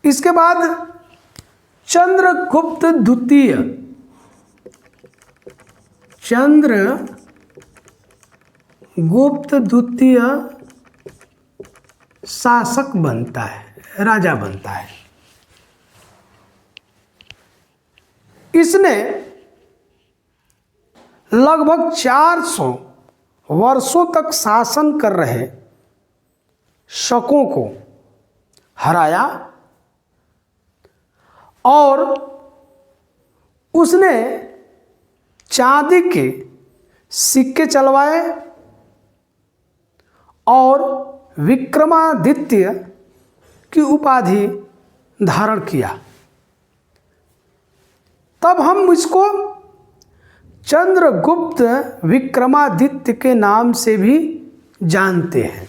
इसके बाद चंद्रगुप्त द्वितीय, चंद्रगुप्त द्वितीय शासक बनता है, राजा बनता है। इसने लगभग 400 वर्षों तक शासन कर रहे शकों को हराया और उसने चांदी के सिक्के चलवाए और विक्रमादित्य की उपाधि धारण किया। तब हम इसको चंद्रगुप्त विक्रमादित्य के नाम से भी जानते हैं।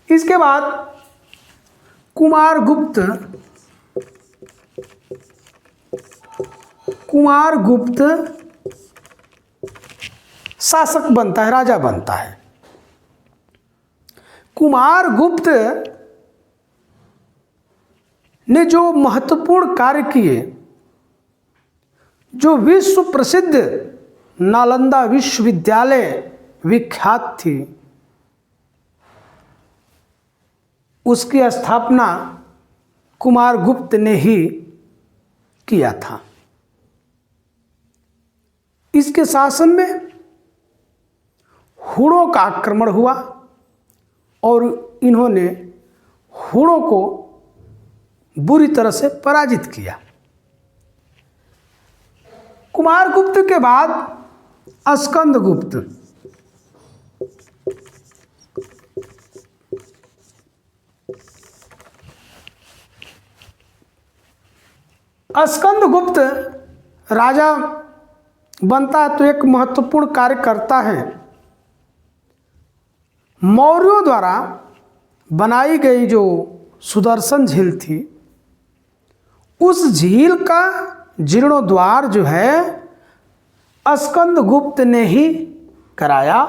इसके बाद कुमारगुप्त शासक बनता है, राजा बनता है। कुमारगुप्त ने जो महत्वपूर्ण कार्य किए, जो विश्व प्रसिद्ध नालंदा विश्वविद्यालय विख्यात थी, उसकी स्थापना कुमारगुप्त ने ही किया था। इसके शासन में हुणों का आक्रमण हुआ और इन्होंने हुणों को बुरी तरह से पराजित किया। कुमारगुप्त के बाद स्कंदगुप्त, स्कंदगुप्त राजा बनता है तो एक महत्वपूर्ण कार्य करता है। मौर्यों द्वारा बनाई गई जो सुदर्शन झील थी, उस झील का जीर्णोद्धार जो है स्कंदगुप्त ने ही कराया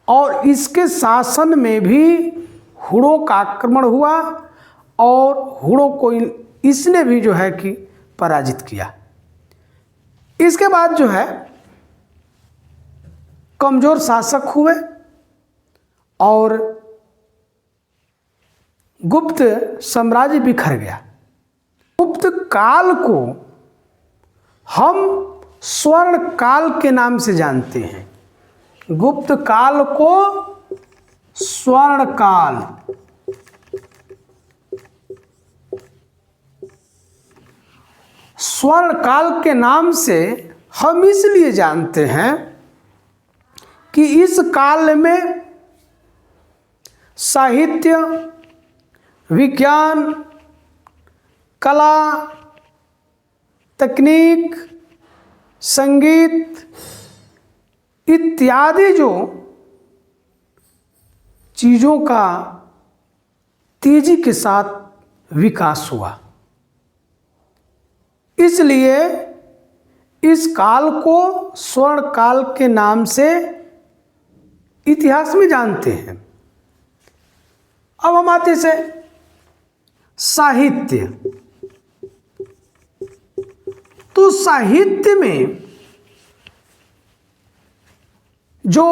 और इसके शासन में भी हुणों का आक्रमण हुआ और हुणों को इसने भी जो है कि पराजित किया। इसके बाद जो है कमजोर शासक हुए और गुप्त साम्राज्य बिखर गया। गुप्त काल को हम स्वर्ण काल के नाम से जानते हैं। गुप्त काल को स्वर्ण काल, स्वर्ण काल के नाम से हम इसलिए जानते हैं कि इस काल में साहित्य, विज्ञान, कला, तकनीक, संगीत इत्यादि जो चीज़ों का तेजी के साथ विकास हुआ। इसलिए इस काल को स्वर्ण काल के नाम से इतिहास में जानते हैं। अब हम आते से साहित्य। तो साहित्य में जो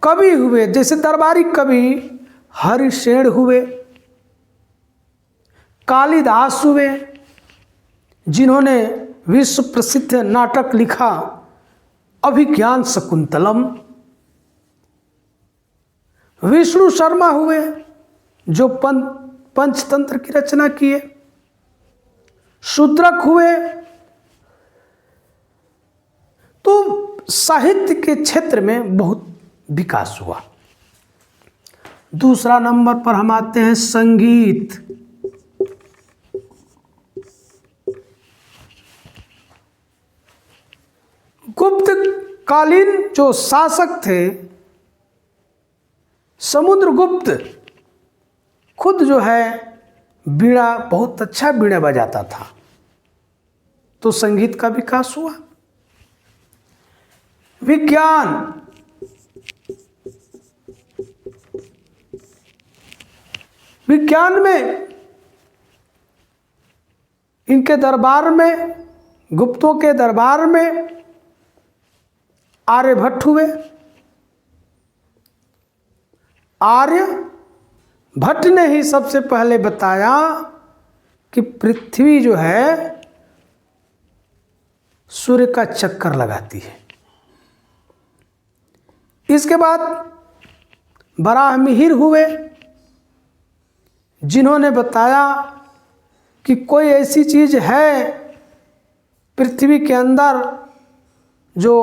कवि हुए, जैसे दरबारी कवि हरिशेण हुए, कालिदास हुए, जिन्होंने विश्व प्रसिद्ध नाटक लिखा अभिज्ञान शकुंतलम, विष्णु शर्मा हुए जो पंचतंत्र की रचना किए, शूद्रक हुए। तो साहित्य के क्षेत्र में बहुत विकास हुआ। दूसरा नंबर पर हम आते हैं संगीत। गुप्त कालीन जो शासक थे, समुद्रगुप्त खुद जो है बीड़ा, बहुत अच्छा बीड़ा बजाता था, तो संगीत का विकास हुआ। विज्ञान, विज्ञान में इनके दरबार में, गुप्तों के दरबार में आर्यभट्ट हुए। आर्यभट्ट ने ही सबसे पहले बताया कि पृथ्वी जो है सूर्य का चक्कर लगाती है। इसके बाद वराहमिहिर हुए, जिन्होंने बताया कि कोई ऐसी चीज है पृथ्वी के अंदर जो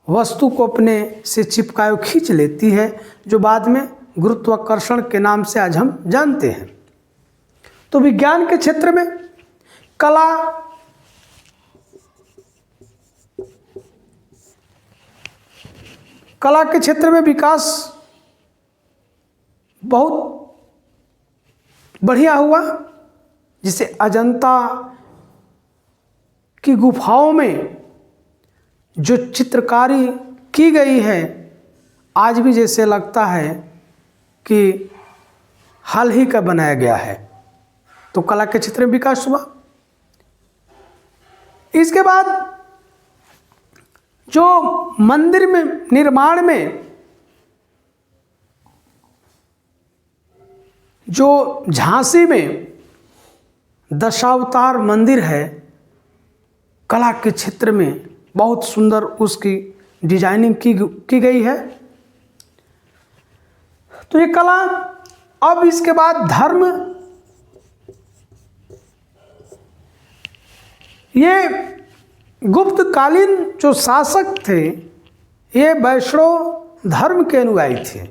वस्तु को अपने से चिपकाए खींच लेती है, जो बाद में गुरुत्वाकर्षण के नाम से आज हम जानते हैं। तो विज्ञान के क्षेत्र में कला के क्षेत्र में विकास बहुत बढ़िया हुआ, जिसे अजंता की गुफाओं में जो चित्रकारी की गई है, आज भी जैसे लगता है कि हाल ही का बनाया गया है। तो कला के क्षेत्र में विकास हुआ। इसके बाद जो मंदिर में निर्माण में जो झांसी में दशावतार मंदिर है, कला के क्षेत्र में बहुत सुंदर उसकी डिजाइनिंग की गई है। तो ये कला। अब इसके बाद धर्म, ये गुप्तकालीन जो शासक थे ये वैष्णव धर्म के अनुयायी थे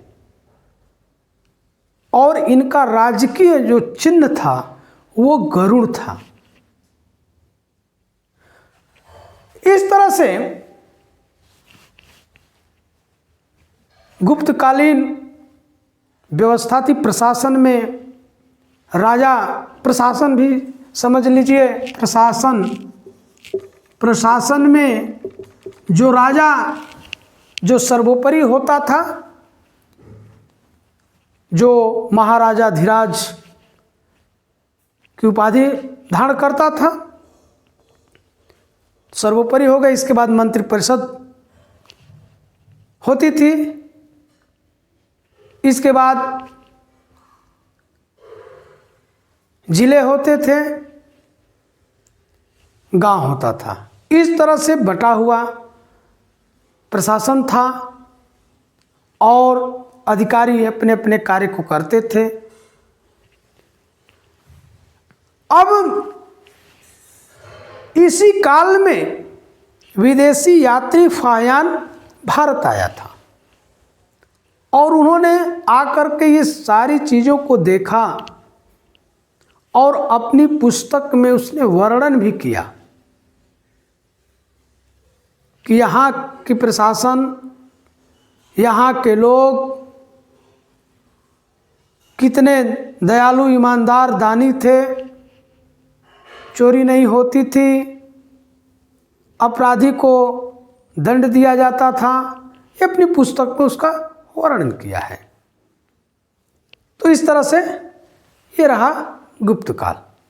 और इनका राजकीय जो चिन्ह था वो गरुड़ था। इस तरह से गुप्तकालीन व्यवस्था थी। प्रशासन में राजा, प्रशासन भी समझ लीजिए, प्रशासन में जो राजा जो सर्वोपरि होता था, जो महाराजा धीराज की उपाधि धारण करता था, सर्वोपरि हो गए। इसके बाद मंत्रिपरिषद होती थी। इसके बाद जिले होते थे, गांव होता था। इस तरह से बटा हुआ प्रशासन था और अधिकारी अपने अपने कार्य को करते थे। अब इसी काल में विदेशी यात्री फाहियान भारत आया था और उन्होंने आकर के ये सारी चीज़ों को देखा और अपनी पुस्तक में उसने वर्णन भी किया कि यहाँ की प्रशासन, यहाँ के लोग कितने दयालु, ईमानदार, दानी थे, चोरी नहीं होती थी, अपराधी को दंड दिया जाता था। ये अपनी पुस्तक में उसका वर्णन किया है। तो इस तरह से ये रहा गुप्त काल।